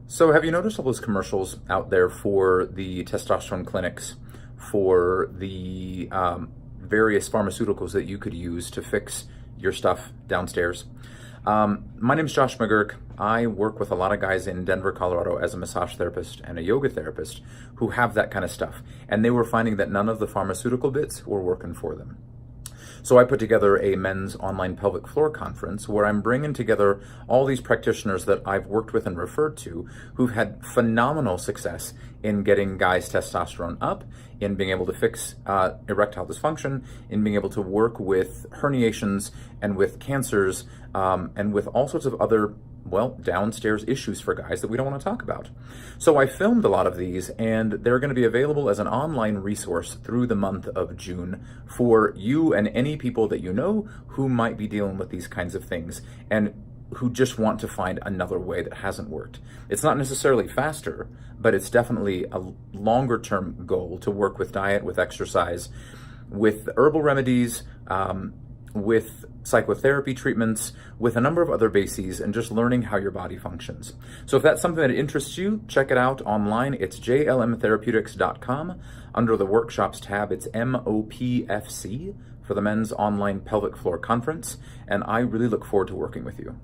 So have you noticed all those commercials out there for the testosterone clinics, for the various pharmaceuticals that you could use to fix your stuff downstairs? My name is Josh McGurk. I work with a lot of guys in Denver, Colorado as a massage therapist and a yoga therapist who have that kind of stuff. And they were finding that none of the pharmaceutical bits were working for them. So I put together a men's online pelvic floor conference where I'm bringing together all these practitioners that I've worked with and referred to who've had phenomenal success in getting guys' testosterone up, in being able to fix erectile dysfunction, in being able to work with herniations and with cancers and with all sorts of other downstairs issues for guys that we don't want to talk about. So I filmed a lot of these, and they're going to be available as an online resource through the month of June for you and any people that you know who might be dealing with these kinds of things and who just want to find another way that hasn't worked. It's not necessarily faster, but it's definitely a longer term goal to work with diet, with exercise, with herbal remedies, with psychotherapy treatments, with a number of other bases, and just learning how your body functions. So if that's something that interests you, check it out online. It's jlmtherapeutics.com. Under the workshops tab, it's MOPFC for the Men's Online Pelvic Floor Conference, and I really look forward to working with you.